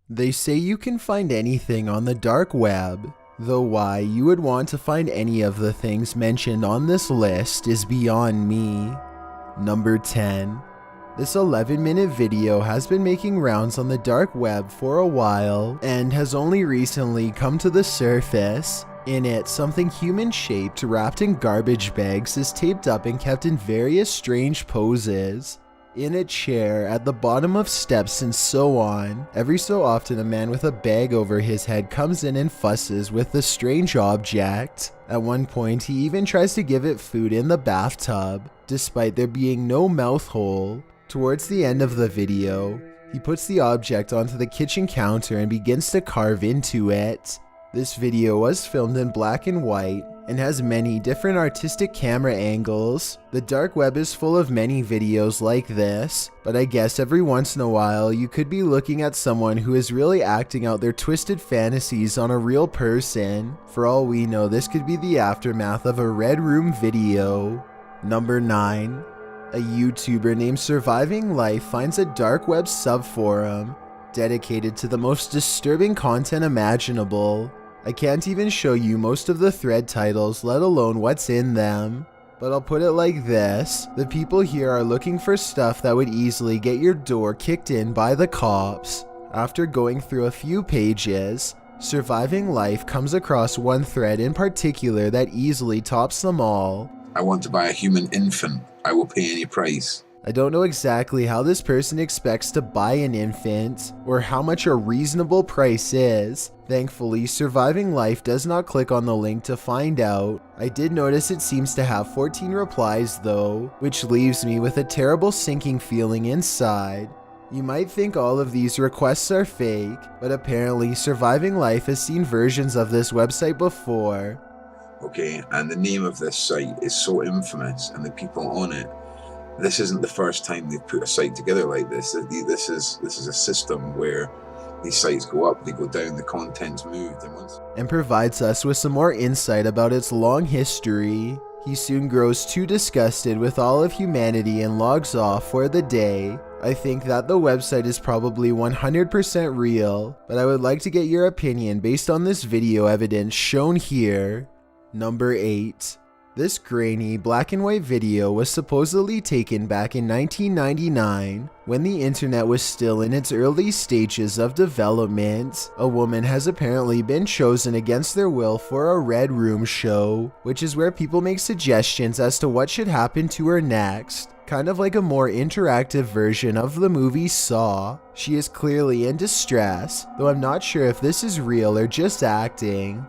They say you can find anything on the dark web, though why you would want to find any of the things mentioned on this list is beyond me. Number 10. This 11-minute video has been making rounds on the dark web for a while and has only recently come to the surface. In it, something human-shaped wrapped in garbage bags is taped up and kept in various strange poses. In a chair, at the bottom of steps, and so on. Every so often a man with a bag over his head comes in and fusses with the strange object. At one point he even tries to give it food in the bathtub, despite there being no mouth hole. Towards the end of the video, he puts the object onto the kitchen counter and begins to carve into it. This video was filmed in black and white and has many different artistic camera angles. The dark web is full of many videos like this, but I guess every once in a while you could be looking at someone who is really acting out their twisted fantasies on a real person. For all we know, this could be the aftermath of a Red Room video. Number 9. A YouTuber named Surviving Life finds a dark web subforum dedicated to the most disturbing content imaginable. I can't even show you most of the thread titles, let alone what's in them. But I'll put it like this, the people here are looking for stuff that would easily get your door kicked in by the cops. After going through a few pages, Surviving Life comes across one thread in particular that easily tops them all. I want to buy a human infant. I will pay any price. I don't know exactly how this person expects to buy an infant, or how much a reasonable price is. Thankfully, Surviving Life does not click on the link to find out. I did notice it seems to have 14 replies though, which leaves me with a terrible sinking feeling inside. You might think all of these requests are fake, but apparently Surviving Life has seen versions of this website before. Okay, and the name of this site is so infamous, and the people on it, this isn't the first time they've put a site together like this. This is a system where these sites go up, they go down, the content's moved, and provides us with some more insight about its long history. He soon grows too disgusted with all of humanity and logs off for the day. I think that the website is probably 100% real, but I would like to get your opinion based on this video evidence shown here. Number 8. This grainy black and white video was supposedly taken back in 1999 when the internet was still in its early stages of development. A woman has apparently been chosen against their will for a Red Room show, which is where people make suggestions as to what should happen to her next. Kind of like a more interactive version of the movie Saw. She is clearly in distress, though I'm not sure if this is real or just acting.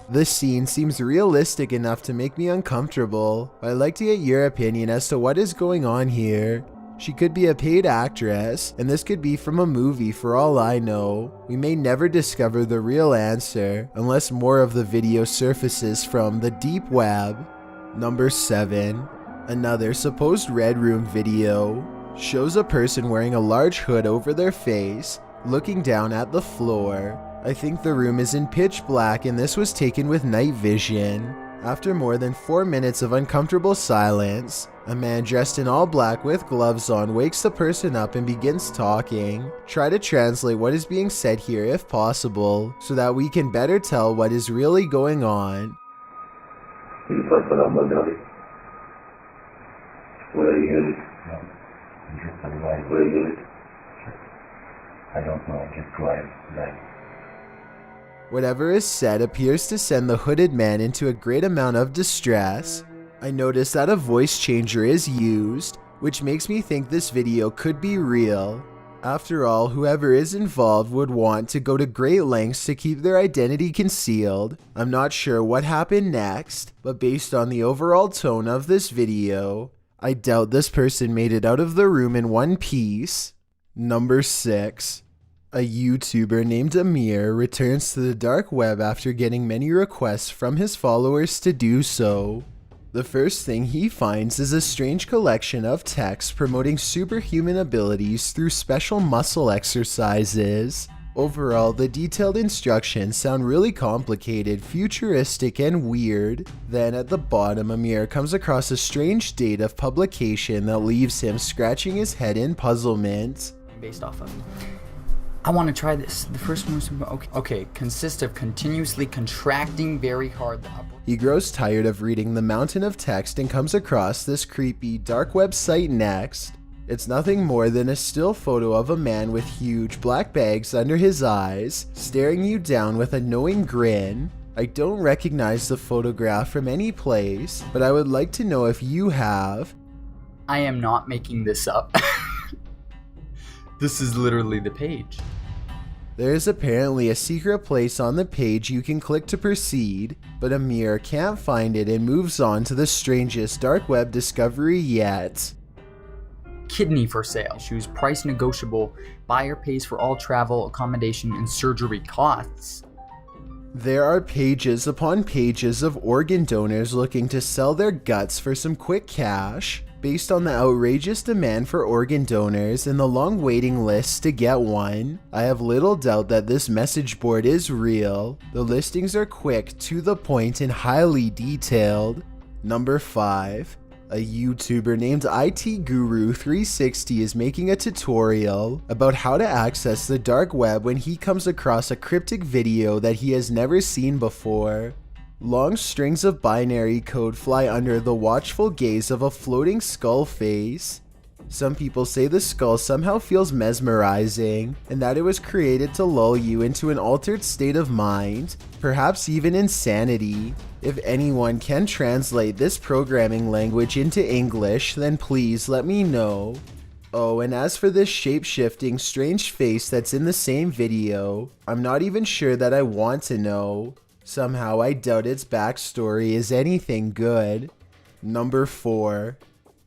This scene seems realistic enough to make me uncomfortable, but I'd like to get your opinion as to what is going on here. She could be a paid actress, and this could be from a movie for all I know. We may never discover the real answer, unless more of the video surfaces from the deep web. Number 7. Another supposed Red Room video shows a person wearing a large hood over their face, looking down at the floor. I think the room is in pitch black and this was taken with night vision. After more than 4 minutes of uncomfortable silence, a man dressed in all black with gloves on wakes the person up and begins talking. Try to translate what is being said here if possible, so that we can better tell what is really going on. Where are you? Where are you? I don't know, just drive. Whatever is said appears to send the hooded man into a great amount of distress. I notice that a voice changer is used, which makes me think this video could be real. After all, whoever is involved would want to go to great lengths to keep their identity concealed. I'm not sure what happened next, but based on the overall tone of this video, I doubt this person made it out of the room in one piece. Number 6. A YouTuber named Amir returns to the dark web after getting many requests from his followers to do so. The first thing he finds is a strange collection of texts promoting superhuman abilities through special muscle exercises. Overall, the detailed instructions sound really complicated, futuristic, and weird. Then at the bottom, Amir comes across a strange date of publication that leaves him scratching his head in puzzlement. Based off of. I want to try this. The first one was okay. Consists of continuously contracting very hard. He grows tired of reading the mountain of text and comes across this creepy dark web site next. It's nothing more than a still photo of a man with huge black bags under his eyes, staring you down with a knowing grin. I don't recognize the photograph from any place, but I would like to know if you have. I am not making this up. This is literally the page. There is apparently a secret place on the page you can click to proceed, but Amir can't find it and moves on to the strangest dark web discovery yet. Kidney for sale. Shoes price negotiable. Buyer pays for all travel, accommodation, and surgery costs. There are pages upon pages of organ donors looking to sell their guts for some quick cash. Based on the outrageous demand for organ donors and the long waiting lists to get one, I have little doubt that this message board is real. The listings are quick, to the point, and highly detailed. Number 5. A YouTuber named IT Guru 360 is making a tutorial about how to access the dark web when he comes across a cryptic video that he has never seen before. Long strings of binary code fly under the watchful gaze of a floating skull face. Some people say the skull somehow feels mesmerizing, and that it was created to lull you into an altered state of mind, perhaps even insanity. If anyone can translate this programming language into English, then please let me know. Oh, and as for this shape-shifting strange face that's in the same video, I'm not even sure that I want to know. Somehow I doubt its backstory is anything good. Number 4.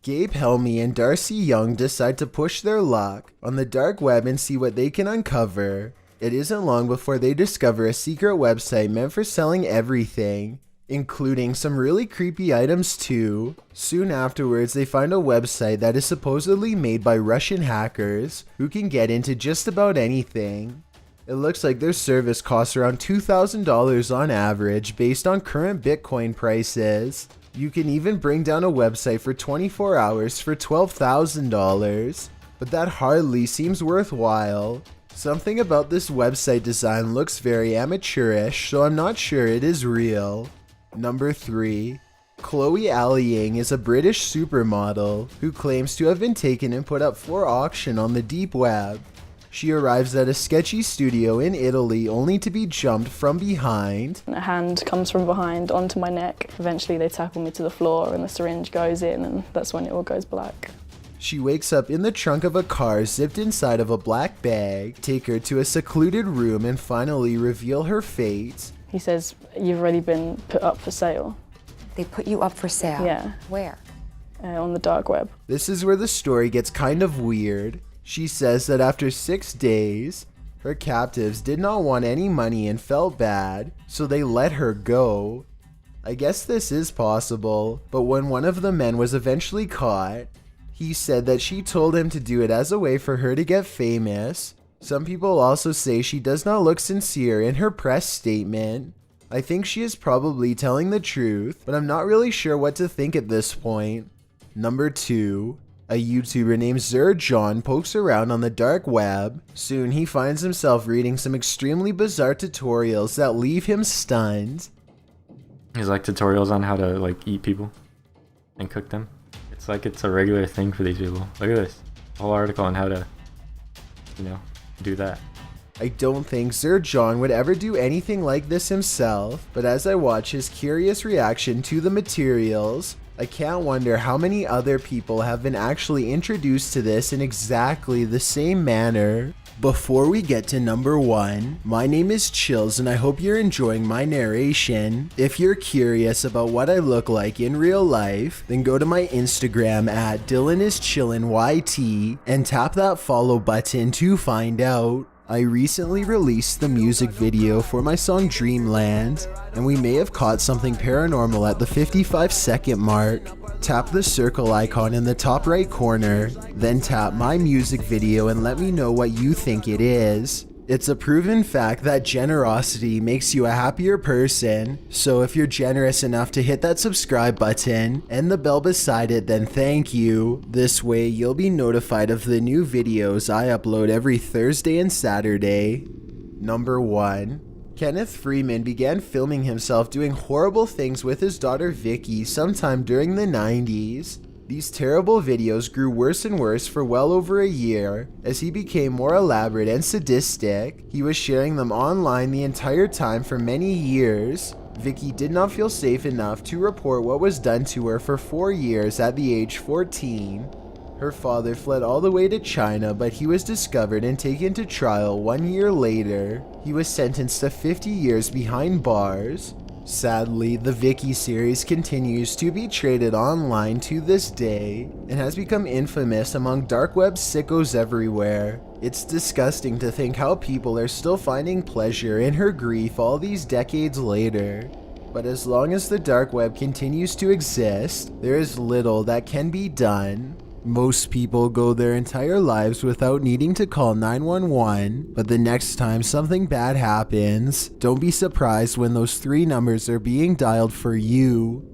Gabe, Helmy, and Darcy Young decide to push their luck on the dark web and see what they can uncover. It isn't long before they discover a secret website meant for selling everything, including some really creepy items too. Soon afterwards, they find a website that is supposedly made by Russian hackers who can get into just about anything. It looks like their service costs around $2,000 on average based on current Bitcoin prices. You can even bring down a website for 24 hours for $12,000, but that hardly seems worthwhile. Something about this website design looks very amateurish, so I'm not sure it is real. Number 3. Chloe Alliang is a British supermodel who claims to have been taken and put up for auction on the deep web. She arrives at a sketchy studio in Italy only to be jumped from behind. A hand comes from behind onto my neck. Eventually they tackle me to the floor and the syringe goes in, and that's when it all goes black. She wakes up in the trunk of a car zipped inside of a black bag, take her to a secluded room, and finally reveal her fate. He says, "You've already been put up for sale." They put you up for sale? Yeah. Where? On the dark web. This is where the story gets kind of weird. She says that after 6 days, her captives did not want any money and felt bad, so they let her go. I guess this is possible, but when one of the men was eventually caught, he said that she told him to do it as a way for her to get famous. Some people also say she does not look sincere in her press statement. I think she is probably telling the truth, but I'm not really sure what to think at this point. Number 2. A YouTuber named Zurich pokes around on the dark web. Soon he finds himself reading some extremely bizarre tutorials that leave him stunned. He's like tutorials on how to eat people and cook them. It's like it's a regular thing for these people. Look at this. A whole article on how to, do that. I don't think Zurich would ever do anything like this himself, but as I watch his curious reaction to the materials, I can't wonder how many other people have been actually introduced to this in exactly the same manner. Before we get to number 1, my name is Chills and I hope you're enjoying my narration. If you're curious about what I look like in real life, then go to my Instagram at DylanIsChillinYT and tap that follow button to find out. I recently released the music video for my song Dreamland, and we may have caught something paranormal at the 55-second mark. Tap the circle icon in the top right corner, then tap my music video and let me know what you think it is. It's a proven fact that generosity makes you a happier person, so if you're generous enough to hit that subscribe button and the bell beside it, then thank you. This way you'll be notified of the new videos I upload every Thursday and Saturday. Number 1. Kenneth Freeman began filming himself doing horrible things with his daughter Vicky sometime during the 90s. These terrible videos grew worse and worse for well over a year. As he became more elaborate and sadistic, he was sharing them online the entire time for many years. Vicky did not feel safe enough to report what was done to her for 4 years at the age 14. Her father fled all the way to China, but he was discovered and taken to trial 1 year later. He was sentenced to 50 years behind bars. Sadly, the Vicky series continues to be traded online to this day and has become infamous among dark web sickos everywhere. It's disgusting to think how people are still finding pleasure in her grief all these decades later. But as long as the dark web continues to exist, there is little that can be done. Most people go their entire lives without needing to call 911, but the next time something bad happens, don't be surprised when those 3 numbers are being dialed for you.